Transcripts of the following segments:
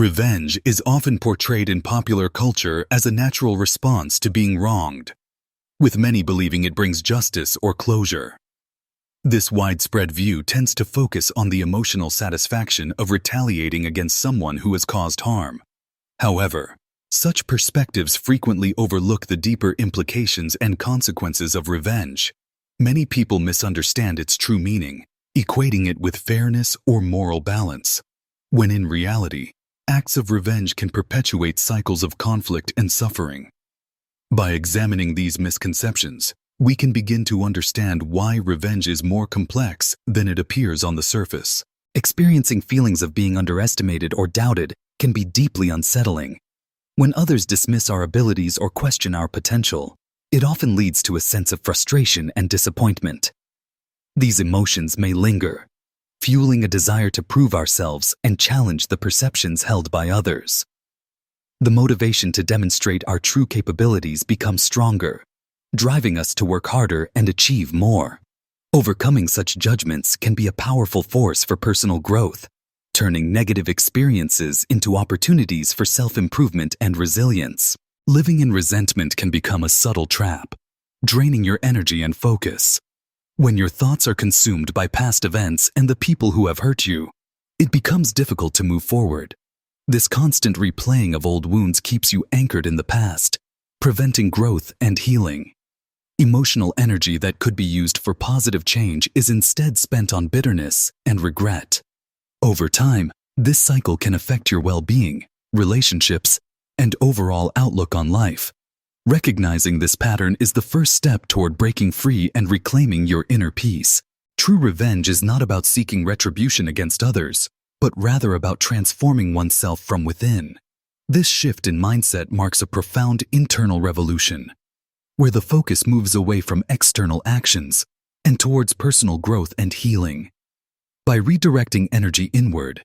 Revenge is often portrayed in popular culture as a natural response to being wronged, with many believing it brings justice or closure. This widespread view tends to focus on the emotional satisfaction of retaliating against someone who has caused harm. However, such perspectives frequently overlook the deeper implications and consequences of revenge. Many people misunderstand its true meaning, equating it with fairness or moral balance, when in reality, acts of revenge can perpetuate cycles of conflict and suffering. By examining these misconceptions, we can begin to understand why revenge is more complex than it appears on the surface. Experiencing feelings of being underestimated or doubted can be deeply unsettling. When others dismiss our abilities or question our potential, it often leads to a sense of frustration and disappointment. These emotions may linger, fueling a desire to prove ourselves and challenge the perceptions held by others. The motivation to demonstrate our true capabilities becomes stronger, driving us to work harder and achieve more. Overcoming such judgments can be a powerful force for personal growth, turning negative experiences into opportunities for self-improvement and resilience. Living in resentment can become a subtle trap, draining your energy and focus. When your thoughts are consumed by past events and the people who have hurt you, it becomes difficult to move forward. This constant replaying of old wounds keeps you anchored in the past, preventing growth and healing. Emotional energy that could be used for positive change is instead spent on bitterness and regret. Over time, this cycle can affect your well-being, relationships, and overall outlook on life. Recognizing this pattern is the first step toward breaking free and reclaiming your inner peace. True revenge is not about seeking retribution against others, but rather about transforming oneself from within. This shift in mindset marks a profound internal revolution, where the focus moves away from external actions and towards personal growth and healing. By redirecting energy inward,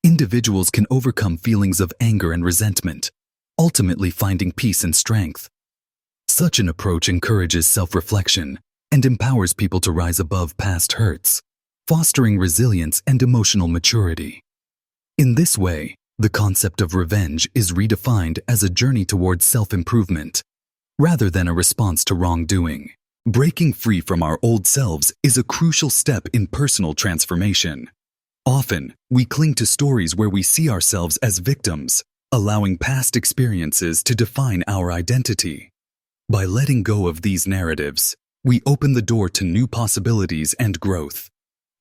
individuals can overcome feelings of anger and resentment, ultimately finding peace and strength. Such an approach encourages self-reflection and empowers people to rise above past hurts, fostering resilience and emotional maturity. In this way, the concept of revenge is redefined as a journey towards self-improvement, rather than a response to wrongdoing. Breaking free from our old selves is a crucial step in personal transformation. Often, we cling to stories where we see ourselves as victims, allowing past experiences to define our identity. By letting go of these narratives, we open the door to new possibilities and growth.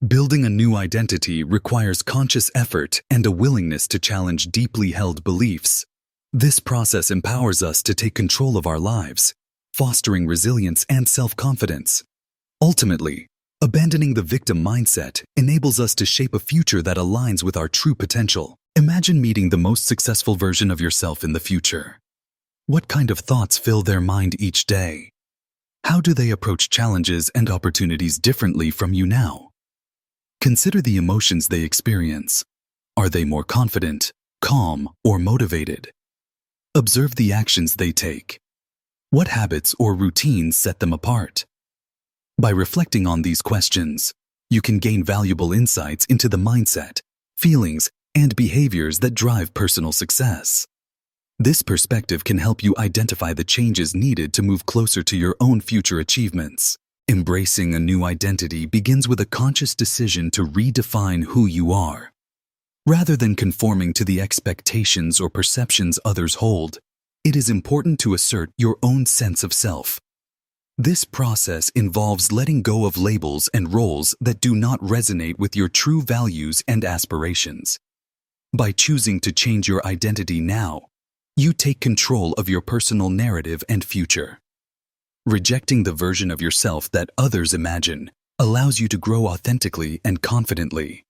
Building a new identity requires conscious effort and a willingness to challenge deeply held beliefs. This process empowers us to take control of our lives, fostering resilience and self-confidence. Ultimately, abandoning the victim mindset enables us to shape a future that aligns with our true potential. Imagine meeting the most successful version of yourself in the future. What kind of thoughts fill their mind each day? How do they approach challenges and opportunities differently from you now? Consider the emotions they experience. Are they more confident, calm, or motivated? Observe the actions they take. What habits or routines set them apart? By reflecting on these questions, you can gain valuable insights into the mindset, feelings, and behaviors that drive personal success. This perspective can help you identify the changes needed to move closer to your own future achievements. Embracing a new identity begins with a conscious decision to redefine who you are. Rather than conforming to the expectations or perceptions others hold, it is important to assert your own sense of self. This process involves letting go of labels and roles that do not resonate with your true values and aspirations. By choosing to change your identity now, you take control of your personal narrative and future. Rejecting the version of yourself that others imagine allows you to grow authentically and confidently.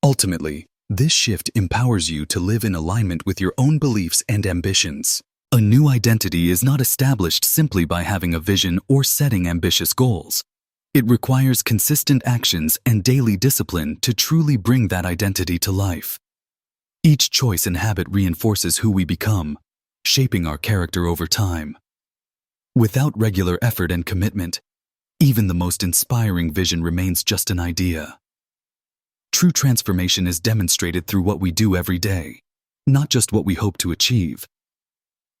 Ultimately, this shift empowers you to live in alignment with your own beliefs and ambitions. A new identity is not established simply by having a vision or setting ambitious goals. It requires consistent actions and daily discipline to truly bring that identity to life. Each choice and habit reinforces who we become, shaping our character over time. Without regular effort and commitment, even the most inspiring vision remains just an idea. True transformation is demonstrated through what we do every day, not just what we hope to achieve.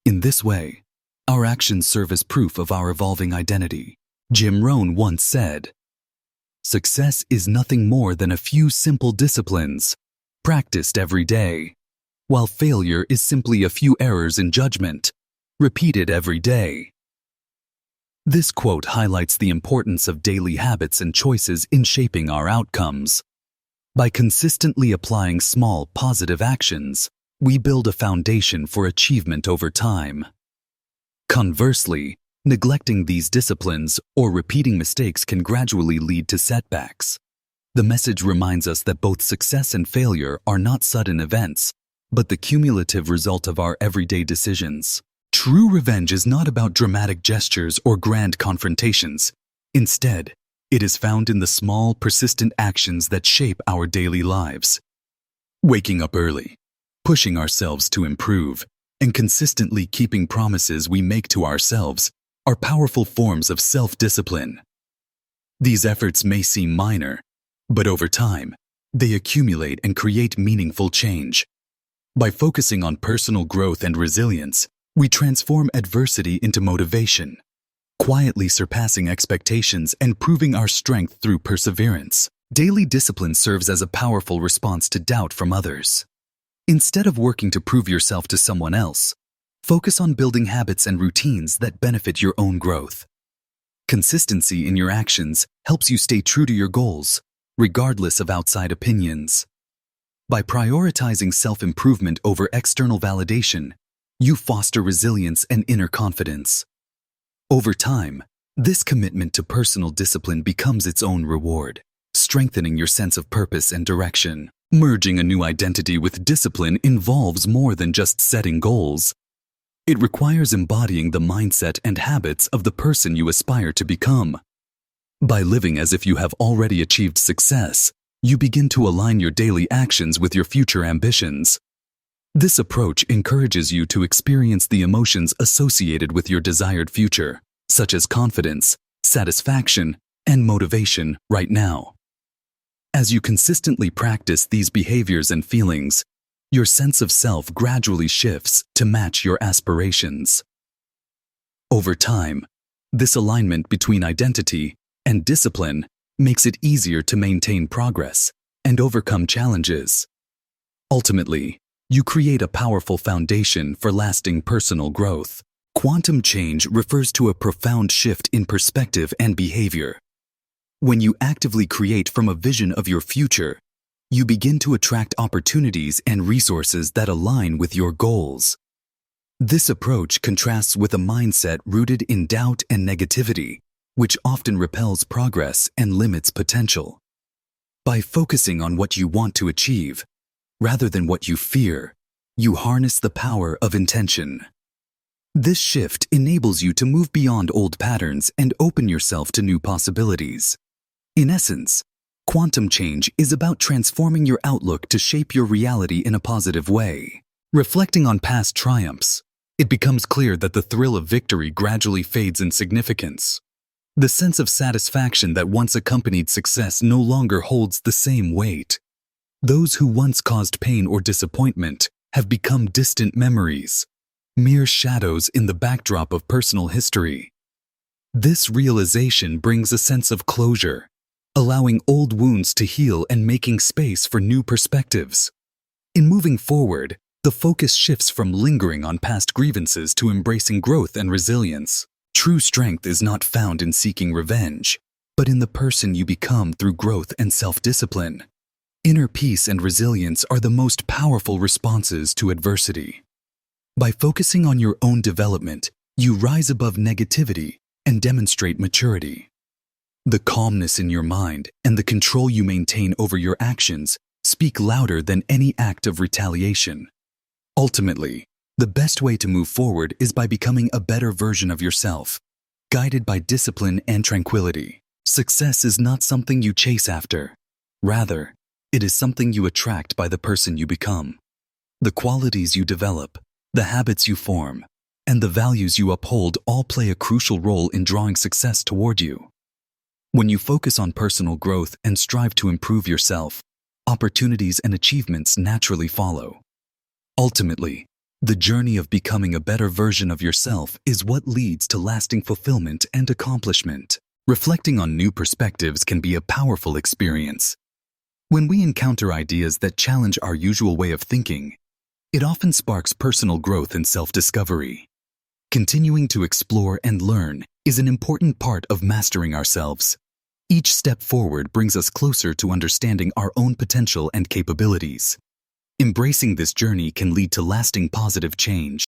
In this way, our actions serve as proof of our evolving identity. Jim Rohn once said, "Success is nothing more than a few simple disciplines, practiced every day, while failure is simply a few errors in judgment, repeated every day." This quote highlights the importance of daily habits and choices in shaping our outcomes. By consistently applying small, positive actions, we build a foundation for achievement over time. Conversely, neglecting these disciplines or repeating mistakes can gradually lead to setbacks. The message reminds us that both success and failure are not sudden events, but the cumulative result of our everyday decisions. True revenge is not about dramatic gestures or grand confrontations. Instead, it is found in the small, persistent actions that shape our daily lives. Waking up early, pushing ourselves to improve, and consistently keeping promises we make to ourselves are powerful forms of self-discipline. These efforts may seem minor, but over time, they accumulate and create meaningful change. By focusing on personal growth and resilience, we transform adversity into motivation, quietly surpassing expectations and proving our strength through perseverance. Daily discipline serves as a powerful response to doubt from others. Instead of working to prove yourself to someone else, focus on building habits and routines that benefit your own growth. Consistency in your actions helps you stay true to your goals, regardless of outside opinions. By prioritizing self-improvement over external validation, you foster resilience and inner confidence. Over time, this commitment to personal discipline becomes its own reward, strengthening your sense of purpose and direction. Merging a new identity with discipline involves more than just setting goals. It requires embodying the mindset and habits of the person you aspire to become. By living as if you have already achieved success, you begin to align your daily actions with your future ambitions. This approach encourages you to experience the emotions associated with your desired future, such as confidence, satisfaction, and motivation right now. As you consistently practice these behaviors and feelings, your sense of self gradually shifts to match your aspirations. Over time, this alignment between identity and discipline makes it easier to maintain progress and overcome challenges. Ultimately, you create a powerful foundation for lasting personal growth. Quantum change refers to a profound shift in perspective and behavior. When you actively create from a vision of your future, you begin to attract opportunities and resources that align with your goals. This approach contrasts with a mindset rooted in doubt and negativity, which often repels progress and limits potential. By focusing on what you want to achieve, rather than what you fear, you harness the power of intention. This shift enables you to move beyond old patterns and open yourself to new possibilities. In essence, quantum change is about transforming your outlook to shape your reality in a positive way. Reflecting on past triumphs, it becomes clear that the thrill of victory gradually fades in significance. The sense of satisfaction that once accompanied success no longer holds the same weight. Those who once caused pain or disappointment have become distant memories, mere shadows in the backdrop of personal history. This realization brings a sense of closure, allowing old wounds to heal and making space for new perspectives. In moving forward, the focus shifts from lingering on past grievances to embracing growth and resilience. True strength is not found in seeking revenge, but in the person you become through growth and self-discipline. Inner peace and resilience are the most powerful responses to adversity. By focusing on your own development, you rise above negativity and demonstrate maturity. The calmness in your mind and the control you maintain over your actions speak louder than any act of retaliation. Ultimately, the best way to move forward is by becoming a better version of yourself, guided by discipline and tranquility. Success is not something you chase after. Rather, it is something you attract by the person you become. The qualities you develop, the habits you form, and the values you uphold all play a crucial role in drawing success toward you. When you focus on personal growth and strive to improve yourself, opportunities and achievements naturally follow. Ultimately, the journey of becoming a better version of yourself is what leads to lasting fulfillment and accomplishment. Reflecting on new perspectives can be a powerful experience. When we encounter ideas that challenge our usual way of thinking, it often sparks personal growth and self-discovery. Continuing to explore and learn is an important part of mastering ourselves. Each step forward brings us closer to understanding our own potential and capabilities. Embracing this journey can lead to lasting positive change